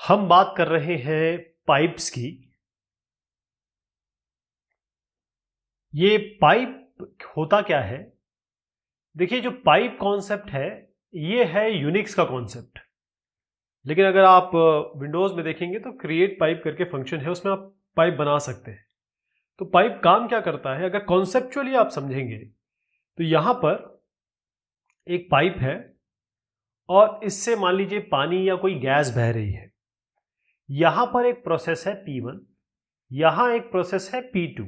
हम बात कर रहे हैं पाइप्स की। ये पाइप होता क्या है? देखिए, जो पाइप कॉन्सेप्ट है ये है यूनिक्स का कॉन्सेप्ट, लेकिन अगर आप विंडोज में देखेंगे तो क्रिएट पाइप करके फंक्शन है, उसमें आप पाइप बना सकते हैं। तो पाइप काम क्या करता है, अगर कॉन्सेप्चुअली आप समझेंगे तो यहां पर एक पाइप है और इससे मान लीजिए पानी या कोई गैस बह रही है। यहां पर एक प्रोसेस है P1, यहां एक प्रोसेस है P2।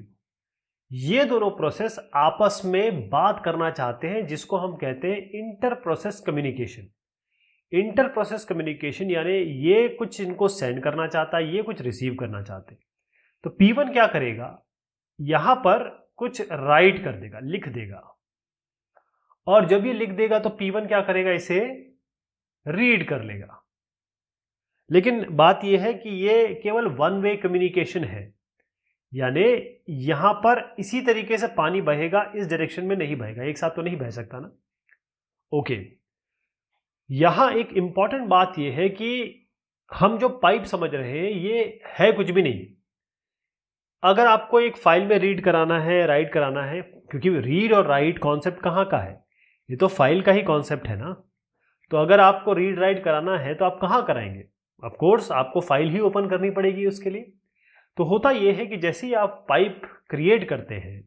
ये दोनों प्रोसेस आपस में बात करना चाहते हैं, जिसको हम कहते हैं inter process communication. Inter process communication यानी ये कुछ इनको सेंड करना चाहता है, ये कुछ रिसीव करना चाहते हैं। तो P1 क्या करेगा, यहां पर कुछ राइट कर देगा, लिख देगा, और जब ये लिख देगा तो P1 क्या करेगा, इसे रीड कर लेगा। लेकिन बात यह है कि ये केवल वन वे कम्युनिकेशन है, यानी यहां पर इसी तरीके से पानी बहेगा, इस डायरेक्शन में नहीं बहेगा, एक साथ तो नहीं बह सकता ना। ओके, यहां एक इंपॉर्टेंट बात यह है कि हम जो पाइप समझ रहे हैं ये है कुछ भी नहीं। अगर आपको एक फाइल में रीड कराना है, राइट कराना है, क्योंकि रीड और राइट कॉन्सेप्ट कहां का है, ये तो फाइल का ही कॉन्सेप्ट है ना। तो अगर आपको रीड राइट कराना है तो आप कहां कराएंगे? ऑफ कोर्स आपको फाइल ही ओपन करनी पड़ेगी उसके लिए। तो होता यह है कि जैसे ही आप पाइप क्रिएट करते हैं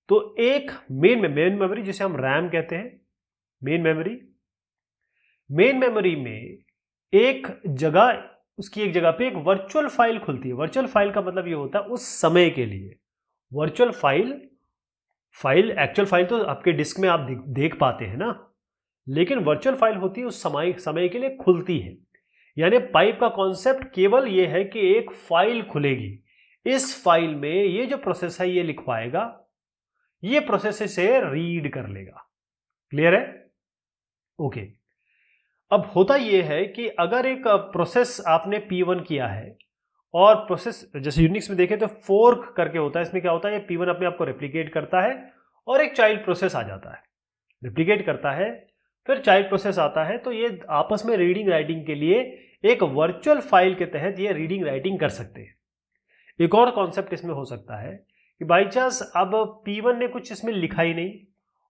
तो एक मेन मेमोरी, जिसे हम रैम कहते हैं, मेन मेमोरी में एक जगह, उसकी एक जगह पे एक वर्चुअल फाइल खुलती है। वर्चुअल फाइल का मतलब ये होता है उस समय के लिए। वर्चुअल फाइल एक्चुअल फाइल तो आपके डिस्क में आप देख पाते हैं ना, लेकिन वर्चुअल फाइल होती है उस समय के लिए खुलती है। यानी पाइप का कॉन्सेप्ट केवल ये है कि एक फाइल खुलेगी, इस फाइल में ये जो प्रोसेस है ये लिखवाएगा, ये प्रोसेस से रीड कर लेगा। क्लियर है? ओके। अब होता ये है कि अगर एक प्रोसेस आपने P1 किया है और प्रोसेस जैसे यूनिक्स में देखें तो फोर्क करके होता है, इसमें क्या होता है, ये P1 अपने आप को रेप्लिकेट करता है और एक चाइल्ड प्रोसेस आ जाता है, रेप्लिकेट करता है, फिर चाइल्ड प्रोसेस आता है। तो ये आपस में रीडिंग राइटिंग के लिए एक वर्चुअल फाइल के तहत ये रीडिंग राइटिंग कर सकते हैं। एक और कॉन्सेप्ट इसमें हो सकता है कि बाई चांस अब P1 ने कुछ इसमें लिखा ही नहीं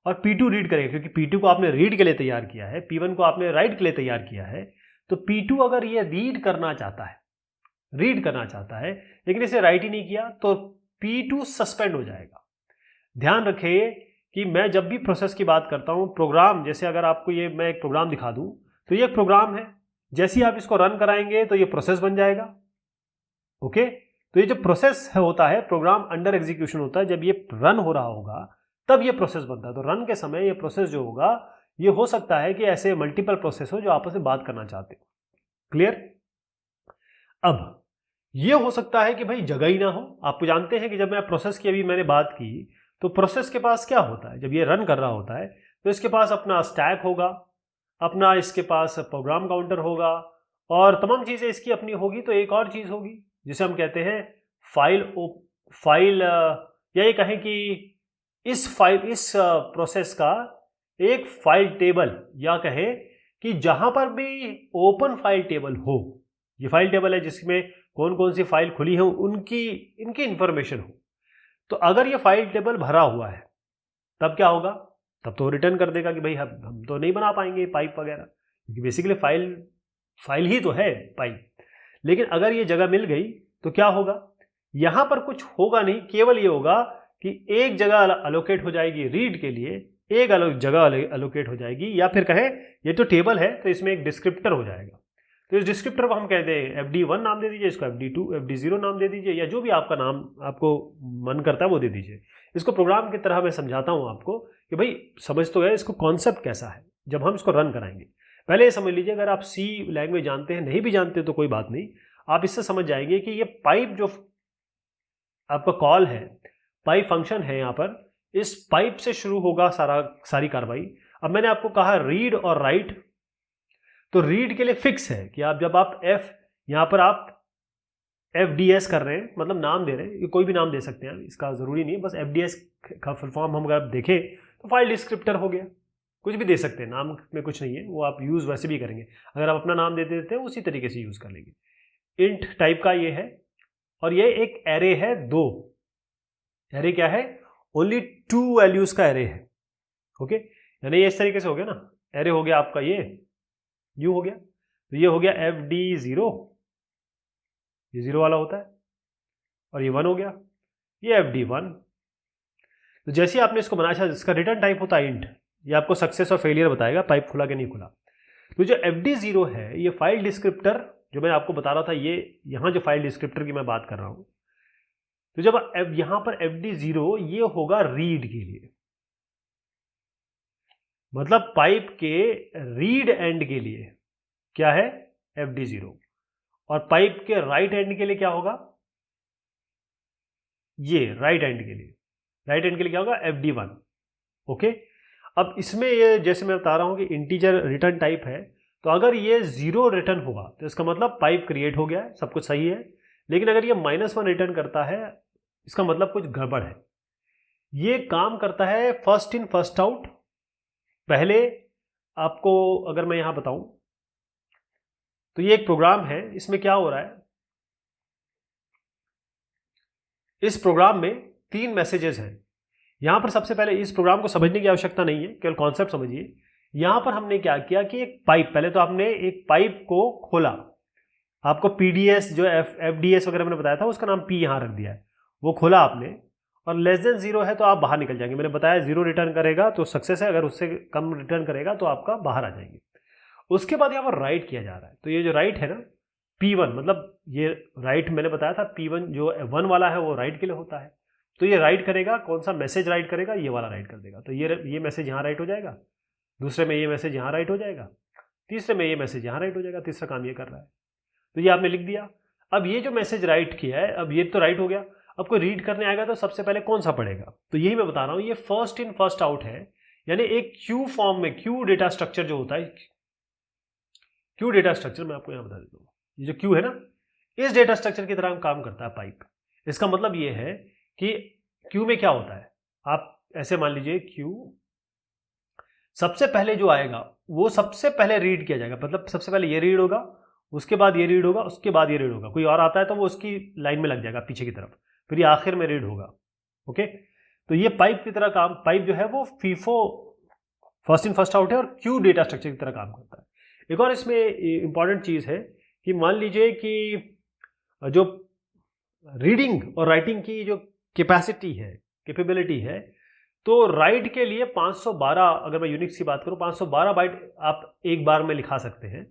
और P2 रीड करेगा, क्योंकि P2 को आपने रीड के लिए तैयार किया है, P1 को आपने राइट के लिए तैयार किया है। तो P2 अगर ये रीड करना चाहता है लेकिन इसे राइट ही नहीं किया तो P2 सस्पेंड हो जाएगा। ध्यान रखिए कि मैं जब भी प्रोसेस की बात करता हूं, प्रोग्राम, जैसे अगर आपको ये मैं एक प्रोग्राम दिखा दूं तो ये एक प्रोग्राम है, जैसे ही आप इसको रन कराएंगे तो ये प्रोसेस बन जाएगा। ओके, तो ये जो प्रोसेस होता है, प्रोग्राम अंडर एग्जीक्यूशन होता है, जब ये रन हो रहा होगा तब ये प्रोसेस बनता है। तो रन के समय ये प्रोसेस जो होगा, ये हो सकता है कि ऐसे मल्टीपल प्रोसेस हो जो आपस में बात करना चाहते हो। क्लियर? अब ये हो सकता है कि भाई जगह ही ना हो। आप जानते हैं कि जब मैं प्रोसेस की अभी मैंने बात की तो प्रोसेस के पास क्या होता है, जब ये रन कर रहा होता है तो इसके पास अपना स्टैक होगा, अपना इसके पास प्रोग्राम काउंटर होगा और तमाम चीजें इसकी अपनी होगी। तो एक और चीज होगी जिसे हम कहते हैं फाइल, या ये कहें कि इस प्रोसेस का एक फाइल टेबल, या कहें कि जहां पर भी ओपन फाइल टेबल हो, ये फाइल टेबल है जिसमें कौन कौन सी फाइल खुली है इनकी इंफॉर्मेशन हो। तो अगर ये फाइल टेबल भरा हुआ है तब क्या होगा, तब तो रिटर्न कर देगा कि भाई हम तो नहीं बना पाएंगे पाइप वगैरह, क्योंकि बेसिकली फाइल ही तो है पाइप। लेकिन अगर ये जगह मिल गई तो क्या होगा, यहां पर कुछ होगा नहीं, केवल ये होगा कि एक जगह अलोकेट हो जाएगी रीड के लिए, एक जगह अलोकेट हो जाएगी, या फिर कहें ये तो टेबल है तो इसमें एक डिस्क्रिप्टर हो जाएगा। तो इस डिस्क्रिप्टर को हम कहते हैं FD1 नाम दे दीजिए, इसको FD2 FD0 नाम दे दीजिए, या जो भी आपका नाम आपको मन करता है वो दे दीजिए। इसको प्रोग्राम की तरह मैं समझाता हूं आपको कि भाई समझ तो गए इसको कॉन्सेप्ट कैसा है जब हम इसको रन कराएंगे। पहले ये समझ लीजिए, अगर आप C लैंग्वेज जानते हैं, नहीं भी जानते तो कोई बात नहीं, आप इससे समझ जाएंगे कि ये पाइप जो आपका कॉल है, पाइप फंक्शन है, यहाँ पर इस पाइप से शुरू होगा सारी कार्रवाई। अब मैंने आपको कहा रीड और राइट, तो रीड के लिए फिक्स है कि आप जब आप यहां पर आप FDS कर रहे हैं, मतलब नाम दे रहे हैं, ये कोई भी नाम दे सकते हैं, इसका जरूरी नहीं है, बस FDS का फुल फॉर्म हम अगर देखें तो फाइल डिस्क्रिप्टर हो गया। कुछ भी दे सकते हैं, नाम में कुछ नहीं है, वो आप यूज़ वैसे भी करेंगे। अगर आप अपना नाम दे देते हैं उसी तरीके से यूज़ कर लेंगे। इंट टाइप का ये है, और ये एक एरे है 2। एरे क्या है? ओनली 2 वैल्यूज़ का एरे है। ओके, यानी ये इस तरीके से हो गया ना, एरे हो गया आपका ये यू हो गया, तो ये हो गया FD0, ये 0 वाला होता है, और ये 1 हो गया, ये FD1। तो जैसे ही आपने इसको बनाया, इसका रिटर्न टाइप होता है इंट, ये आपको सक्सेस और फेलियर बताएगा, पाइप खुला कि नहीं खुला। तो जो FD0 है, ये फाइल डिस्क्रिप्टर जो मैं आपको बता रहा था, ये यहाँ जो फाइल डिस्क्रिप्टर की मैं बात कर रहा हूँ, तो जब यहाँ पर FD0 ये होगा रीड के लिए, मतलब पाइप के रीड एंड के लिए क्या है FD0, और पाइप के राइट एंड के लिए क्या होगा, ये राइट एंड के लिए, राइट एंड के लिए क्या होगा FD1। ओके, अब इसमें ये जैसे मैं बता रहा हूं कि इंटीजर रिटर्न टाइप है, तो अगर ये 0 रिटर्न होगा तो इसका मतलब पाइप क्रिएट हो गया है, सब कुछ सही है। लेकिन अगर ये -1 रिटर्न करता है, इसका मतलब कुछ गड़बड़ है। ये काम करता है फर्स्ट इन फर्स्ट आउट। पहले आपको अगर मैं यहां बताऊं तो ये एक प्रोग्राम है, इसमें क्या हो रहा है, इस प्रोग्राम में 3 मैसेजेस हैं। यहां पर सबसे पहले इस प्रोग्राम को समझने की आवश्यकता नहीं है, केवल कॉन्सेप्ट समझिए। यहां पर हमने क्या किया कि एक पाइप, पहले तो आपने एक पाइप को खोला, आपको PDS जो FDS वगैरह मैंने बताया था उसका नाम P यहां रख दिया है, वो खोला आपने, और <0 है तो आप बाहर निकल जाएंगे। मैंने बताया 0 रिटर्न करेगा तो सक्सेस है, अगर उससे कम रिटर्न करेगा तो आपका बाहर आ जाएंगे। उसके बाद यहाँ पर राइट किया जा रहा है, तो ये जो राइट है ना P1, मतलब ये राइट मैंने बताया था P1 जो 1 वाला है वो राइट के लिए होता है, तो ये राइट करेगा, कौन सा मैसेज राइट करेगा, ये वाला राइट कर देगा। तो ये मैसेज यहाँ राइट हो जाएगा, दूसरे में ये मैसेज यहाँ राइट हो जाएगा, तीसरे में ये मैसेज यहाँ राइट हो जाएगा, तीसरा काम ये कर रहा है। तो ये आपने लिख दिया। अब ये जो मैसेज राइट किया है, अब ये तो राइट हो गया, अब कोई रीड करने आएगा तो सबसे पहले कौन सा पढ़ेगा, तो यही मैं बता रहा हूँ, ये फर्स्ट इन फर्स्ट आउट है। यानी एक क्यू फॉर्म में, क्यू डेटा स्ट्रक्चर जो होता है, क्यू डेटा स्ट्रक्चर मैं आपको यहाँ बता देता हूँ, ये जो क्यू है ना, इस डेटा स्ट्रक्चर की तरह काम करता है पाइप। इसका मतलब ये है कि क्यू में क्या होता है, आप ऐसे मान लीजिए क्यू सबसे पहले जो आएगा वो सबसे पहले रीड किया जाएगा, मतलब सबसे पहले ये रीड होगा, उसके बाद ये रीड होगा, उसके बाद ये रीड होगा, कोई और आता है तो वो उसकी लाइन में लग जाएगा पीछे की तरफ, फिर ये आखिर में रीड होगा। ओके, तो ये पाइप की तरह काम, पाइप जो है वो FIFO first in first out है और क्यू डेटा स्ट्रक्चर की तरह काम करता है। एक और इसमें इंपॉर्टेंट चीज है कि मान लीजिए कि जो रीडिंग और राइटिंग की जो कैपेसिटी है, कैपेबिलिटी है, तो राइट के लिए 512, अगर मैं यूनिक्स की बात करूं 512 बाइट आप एक बार में लिखा सकते हैं,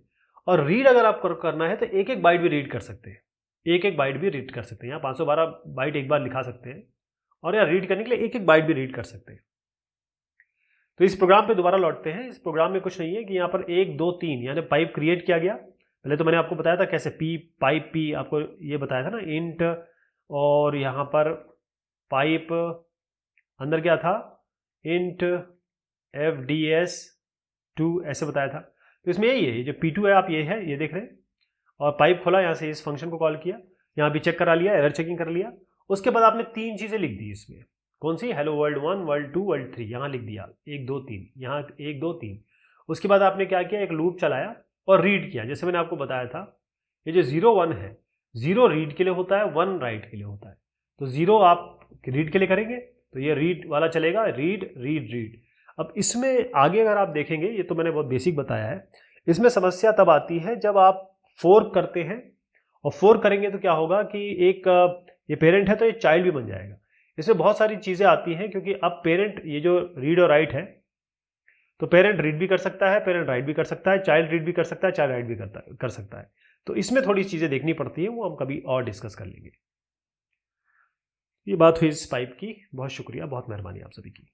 और रीड अगर आप करना है तो एक एक बाइट भी रीड कर सकते हैं, एक एक बाइट भी रीड कर सकते हैं। यहाँ 512 बाइट एक बार लिखा सकते हैं, और यहाँ रीड करने के लिए एक एक बाइट भी रीड कर सकते हैं। तो इस प्रोग्राम पे दोबारा लौटते हैं। इस प्रोग्राम में कुछ नहीं है कि यहाँ पर 1 2 3 यानी पाइप क्रिएट किया गया। पहले तो मैंने आपको बताया था कैसे पाइप पी आपको ये बताया था ना, इंट, और यहाँ पर पाइप अंदर क्या था, इंट FDS2 ऐसे बताया था। तो इसमें यही है, ये जो P2 है आप ये देख रहे हैं, और पाइप खोला, यहाँ से इस फंक्शन को कॉल किया, यहाँ भी चेक करा लिया, एरर चेकिंग कर लिया। उसके बाद आपने 3 चीजें लिख दी इसमें, कौन सी, हेलो वर्ल्ड 1, वर्ल्ड 2, वर्ल्ड 3, यहाँ लिख दिया 1 2 3, यहाँ 1 2 3। उसके बाद आपने क्या किया, एक लूप चलाया और रीड किया, जैसे मैंने आपको बताया था। ये जो 0 1 है, 0 रीड के लिए होता है, 1 राइट के लिए होता है। तो 0 आप रीड के लिए करेंगे तो ये रीड वाला चलेगा, रीड रीड रीड। अब इसमें आगे अगर आप देखेंगे, ये तो मैंने बहुत बेसिक बताया है, इसमें समस्या तब आती है जब आप फोर्क करते हैं, और फोर्क करेंगे तो क्या होगा कि एक ये पेरेंट है तो ये चाइल्ड भी बन जाएगा। इसमें बहुत सारी चीजें आती हैं, क्योंकि अब पेरेंट, ये जो रीड और राइट है, तो पेरेंट रीड भी कर सकता है, पेरेंट राइट भी कर सकता है, चाइल्ड रीड भी कर सकता है, चाइल्ड राइट भी कर सकता है। तो इसमें थोड़ी चीजें देखनी पड़ती है, वो हम कभी और डिस्कस कर लेंगे। ये बात हुई इस पाइप की। बहुत शुक्रिया, बहुत मेहरबानी आप सभी की।